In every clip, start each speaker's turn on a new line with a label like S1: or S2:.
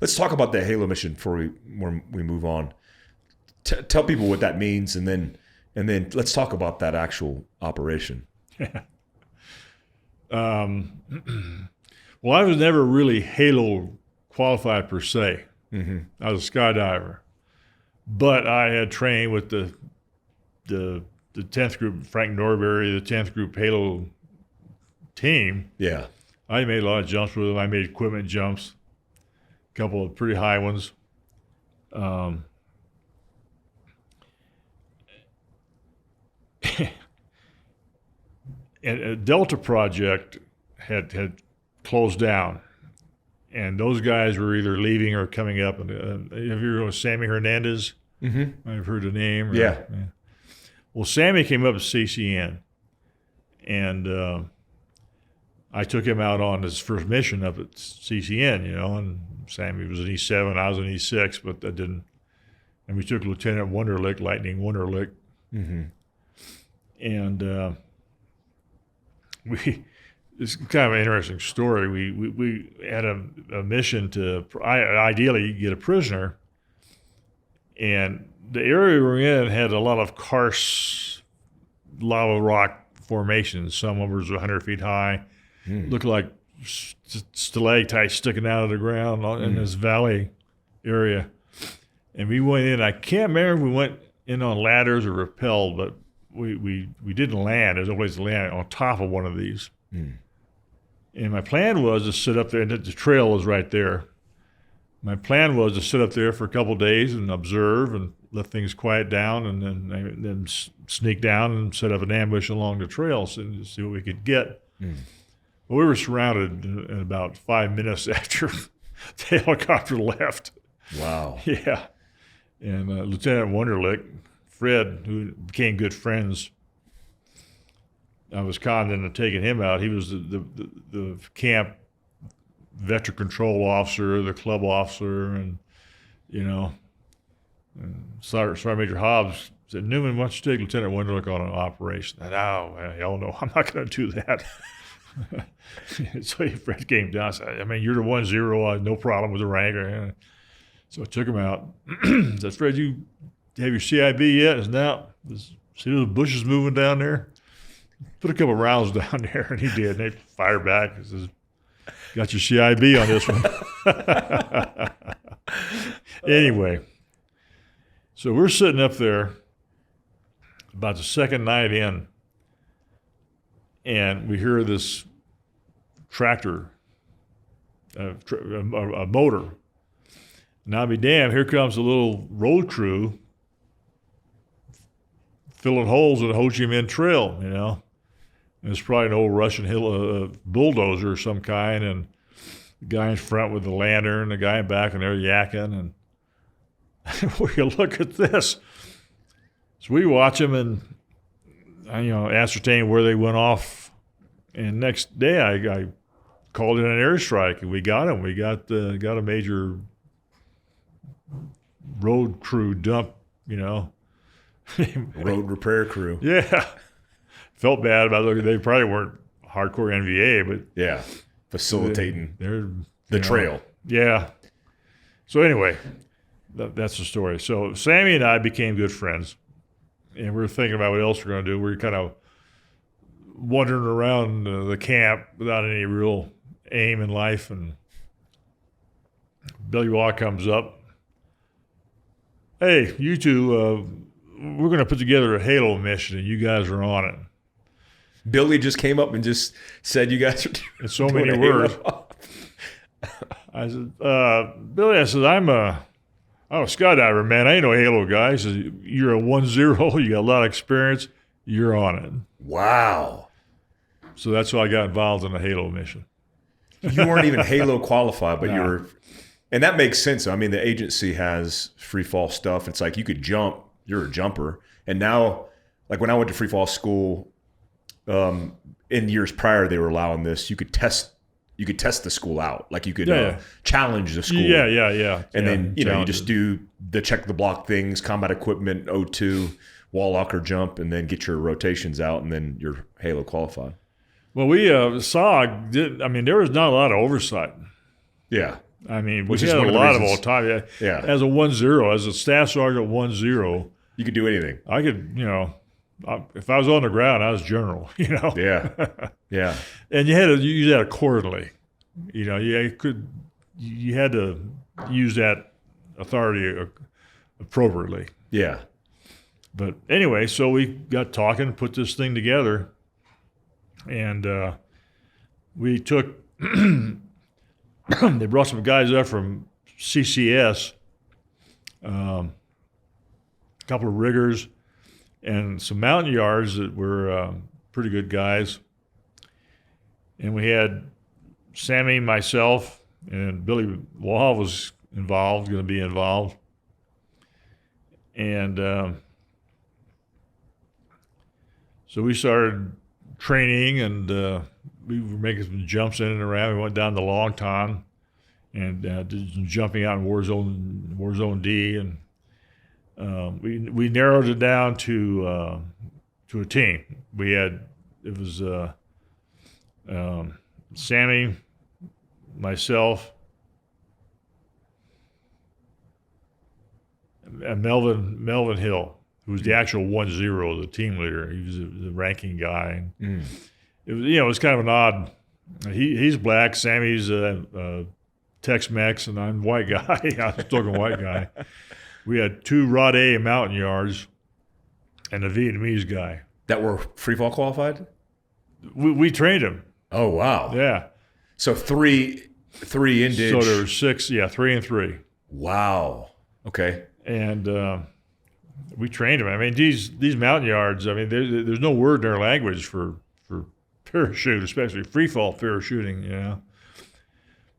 S1: let's talk about that Halo mission before we move on. Tell people what that means, and then let's talk about that actual operation.
S2: Well, I was never really Halo qualified per se.
S1: Mm-hmm.
S2: I was a skydiver, but I had trained with the 10th group, Frank Norbury, the 10th group Halo team.
S1: Yeah.
S2: I made a lot of jumps with them. I made equipment jumps, a couple of pretty high ones. And a Delta project had closed down, and those guys were either leaving or coming up. And have you heard of Sammy Hernandez?
S1: Mm-hmm.
S2: I've heard the name.
S1: Yeah.
S2: Well, Sammy came up to CCN, and I took him out on his first mission up at CCN, and Sammy was an E7, I was an E6, but that didn't. And we took Lieutenant Wunderlich, Lightning Wunderlich,
S1: mm-hmm.
S2: and it's kind of an interesting story. We had a mission to ideally get a prisoner, and the area we were in had a lot of karst lava rock formations. Some of them was 100 feet high, looked like stalactites sticking out of the ground in this valley area. And we went in. I can't remember if we went in on ladders or rappelled, but we didn't land. There's always land on top of one of these. And my plan was to sit up there, and the trail was right there. My plan was to sit up there for a couple of days and observe and let things quiet down, and then sneak down and set up an ambush along the trail and see what we could get. Well, we were surrounded in about 5 minutes after the helicopter left.
S1: Wow.
S2: Yeah. And Lieutenant Wunderlich, Fred, who became good friends, I was confident in taking him out. He was the camp vector control officer, the club officer, and Sergeant Major Hobbs said, "Newman, why don't you take Lieutenant Wunderlich on an operation?" And hell no, I'm not going to do that. So Fred came down and said, you're the 1-0, no problem with the rank. So I took him out. I said, "Fred, you have your CIB yet?" He said, "No. See those bushes moving down there? Put a couple rounds down there." And he did. And they fired back. He says, "Got your CIB on this one." Anyway, so we're sitting up there about the second night in, and we hear this tractor, a motor. Now be damned, here comes a little road crew filling holes in the Ho Chi Minh Trail, And it's probably an old Russian bulldozer of some kind, and the guy in front with the lantern, the guy in back, and they're yakking. And we look at this. So we watch them and ascertain where they went off. And next day, I called in an airstrike, and we got him. We got a major road crew dump,
S1: Road repair crew.
S2: Yeah. Felt bad about it. They probably weren't hardcore NVA, but
S1: yeah, facilitating
S2: the
S1: trail.
S2: Yeah. So anyway, that's the story. So Sammy and I became good friends, and we were thinking about what else we're going to do. We were kind of wandering around the camp without any real aim in life, and Billy Waugh comes up. "Hey, you two, we're going to put together a Halo mission, and you guys are on it."
S1: Billy just came up and just said, "You guys are
S2: in so many words." I said, "Billy," I said, I'm a skydiver, man. I ain't no Halo guy." He says, "You're a 1-0. You got a lot of experience. You're on it."
S1: Wow.
S2: So that's why I got involved in the Halo mission.
S1: You weren't even Halo qualified, but you were. And that makes sense. I mean, the agency has free fall stuff. It's like you could jump. You're a jumper. And now, like when I went to free fall school, in years prior, they were allowing this. You could test the school out. Like you could challenge the school.
S2: Yeah.
S1: And then, you just do the check the block things, combat equipment, O2, wall locker jump, and then get your rotations out, and then you're Halo qualified.
S2: Well, we, SOG, there was not a lot of oversight.
S1: Yeah.
S2: I mean,
S1: Which
S2: we
S1: is
S2: had
S1: one
S2: a
S1: of the
S2: lot of
S1: reasons-
S2: autonomy.
S1: Yeah.
S2: As a 1-0, as a staff sergeant 1-0,
S1: You could do anything.
S2: I could, if I was on the ground, I was general,
S1: Yeah. Yeah.
S2: And you had to use that accordingly. You had to use that authority appropriately.
S1: Yeah.
S2: But anyway, so we got talking, put this thing together, and we took. They brought some guys up from CCS, a couple of riggers, and some mountain yards that were pretty good guys. And we had Sammy, myself, and Billy Wall was going to be involved. And so we started training, and we were making some jumps in and around. We went down to Longton and did some jumping out in Warzone D, and we narrowed it down to a team. It was Sammy, myself, and Melvin Hill, who was the actual 1-0, the team leader. He was the ranking guy. It was, it was kind of an odd. He's black, Sammy's Tex-Mex, and I'm white guy. I was talking white guy. We had 2 Rod A mountain yards, and a Vietnamese guy
S1: That were free fall qualified?
S2: We trained him.
S1: Oh, wow.
S2: Yeah.
S1: So three in ditch.
S2: So there were 6, 3 and 3.
S1: Wow. Okay.
S2: And we trained him. I mean, these mountain yards, I mean, there's no word in our language for parachute, especially free fall parachuting,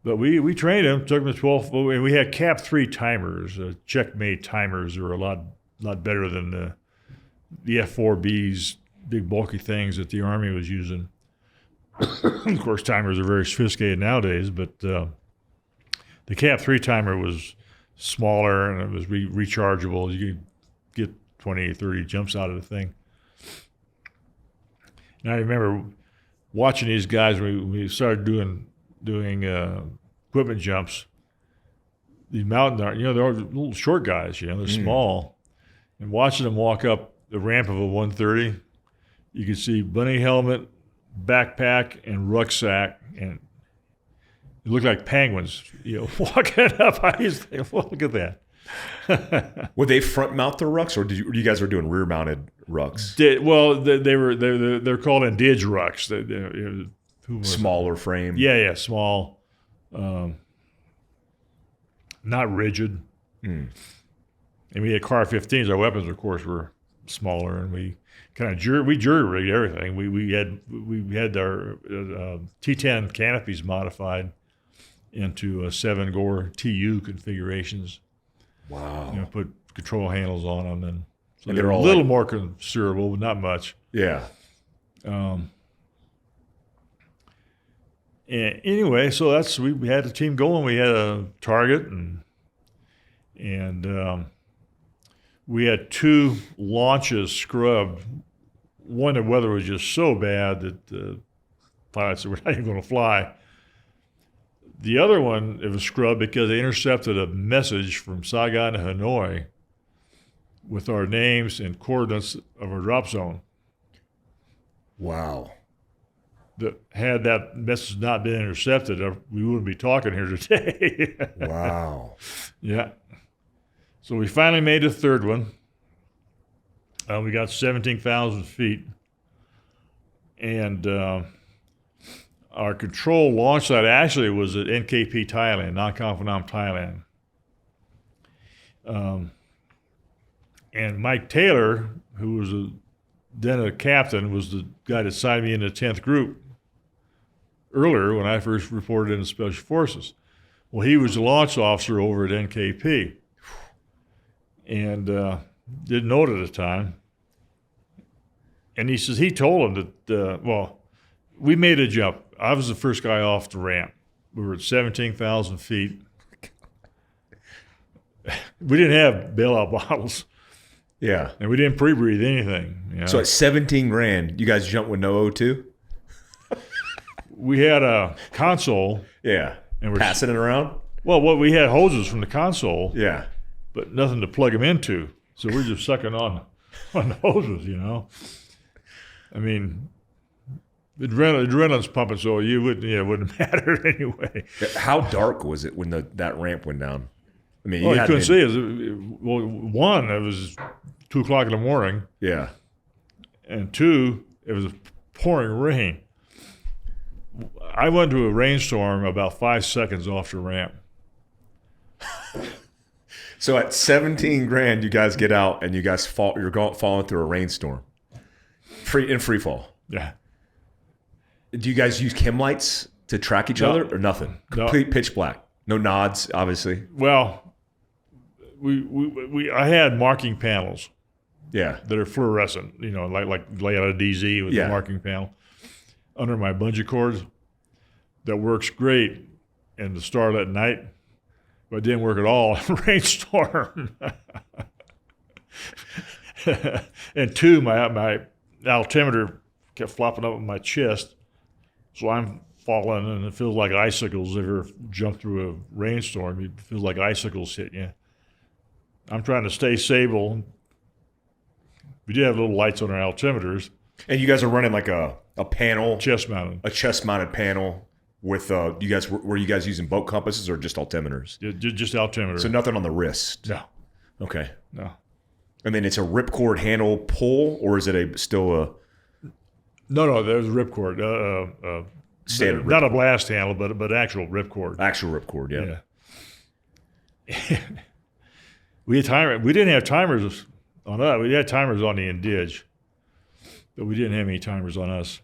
S2: But we trained him, took him to 12, and we had Cap 3 timers, checkmate timers. They were a lot better than the F4Bs, big bulky things that the Army was using. Of course, timers are very sophisticated nowadays, but the Cap 3 timer was smaller, and it was rechargeable. You could get 20 or 30 jumps out of the thing. And I remember watching these guys when we started doing equipment jumps. These mountain, they're little short guys, they're small. And watching them walk up the ramp of a 130, you could see bunny helmet, backpack, and rucksack, and it looked like penguins, walking up. I used to think, well, look at that.
S1: Would they front mount the rucks, or you guys were doing rear mounted rucks?
S2: They're called Indige rucks.
S1: Smaller frame.
S2: Yeah, small, not rigid. And we had Car 15s. Our weapons, of course, were smaller, and we kind of jury rigged everything. We had our T10 canopies modified into 7-gore TU configurations.
S1: Wow.
S2: Put control handles on them, and so
S1: And
S2: they're a little more considerable, but not much.
S1: Yeah.
S2: And anyway, so we had the team going. We had a target, and we had 2 launches scrubbed. One, the weather was just so bad that the pilots said, we're not even going to fly. The other one, it was scrubbed because they intercepted a message from Saigon to Hanoi with our names and coordinates of our drop zone.
S1: Wow.
S2: That had that message not been intercepted, we wouldn't be talking here today.
S1: Wow.
S2: Yeah. So we finally made the 3rd one. We got 17,000 feet. And our control launch site actually was at NKP Thailand, Nakhon Phanom, Thailand. And Mike Taylor, who was then a captain, was the guy that signed me in the 10th group earlier when I first reported in the Special Forces. Well, he was the launch officer over at NKP, and didn't know it at the time. And he says he told him that, we made a jump. I was the first guy off the ramp. We were at 17,000 feet. We didn't have bailout bottles.
S1: Yeah.
S2: And we didn't pre-breathe anything.
S1: So at 17 grand, you guys jumped with no O2?
S2: We had a console.
S1: Yeah.
S2: And we're
S1: passing it around?
S2: Well, what we had hoses from the console,
S1: Yeah.
S2: but nothing to plug them into. So we're just sucking on the hoses, you know. I mean, adrenaline's pumping, so it wouldn't matter anyway.
S1: How dark was it when that ramp went down? I mean,
S2: You couldn't see it. Well, one, it was 2 o'clock in the morning.
S1: Yeah.
S2: And two, it was pouring rain. I went to a rainstorm about 5 seconds off the ramp.
S1: So at 17 grand, you guys get out and you guys falling through a rainstorm, in free fall.
S2: Yeah.
S1: Do you guys use chem lights to track each other or nothing? Complete pitch black. No nods, obviously.
S2: Well, I had marking panels.
S1: Yeah.
S2: That are fluorescent, like lay out a DZ with a marking panel under my bungee cords. That works great in the starlit night, but it didn't work at all in a rainstorm. And two, my altimeter kept flopping up on my chest, so I'm falling, and it feels like icicles. If you ever jump through a rainstorm, it feels like icicles hitting you. I'm trying to stay stable. We did have little lights on our altimeters.
S1: And you guys are running like a panel,
S2: chest mounted,
S1: a chest mounted panel with were you guys using boat compasses or just altimeters?
S2: Just altimeter.
S1: So nothing on the wrist.
S2: No.
S1: Okay.
S2: No.
S1: And then it's a ripcord handle pull, or is it still a?
S2: No. There's a ripcord.
S1: Standard.
S2: Not a blast handle, but actual ripcord.
S1: Actual ripcord.
S2: Yeah. We didn't have timers on us. We had timers on the Indige, but we didn't have any timers on us.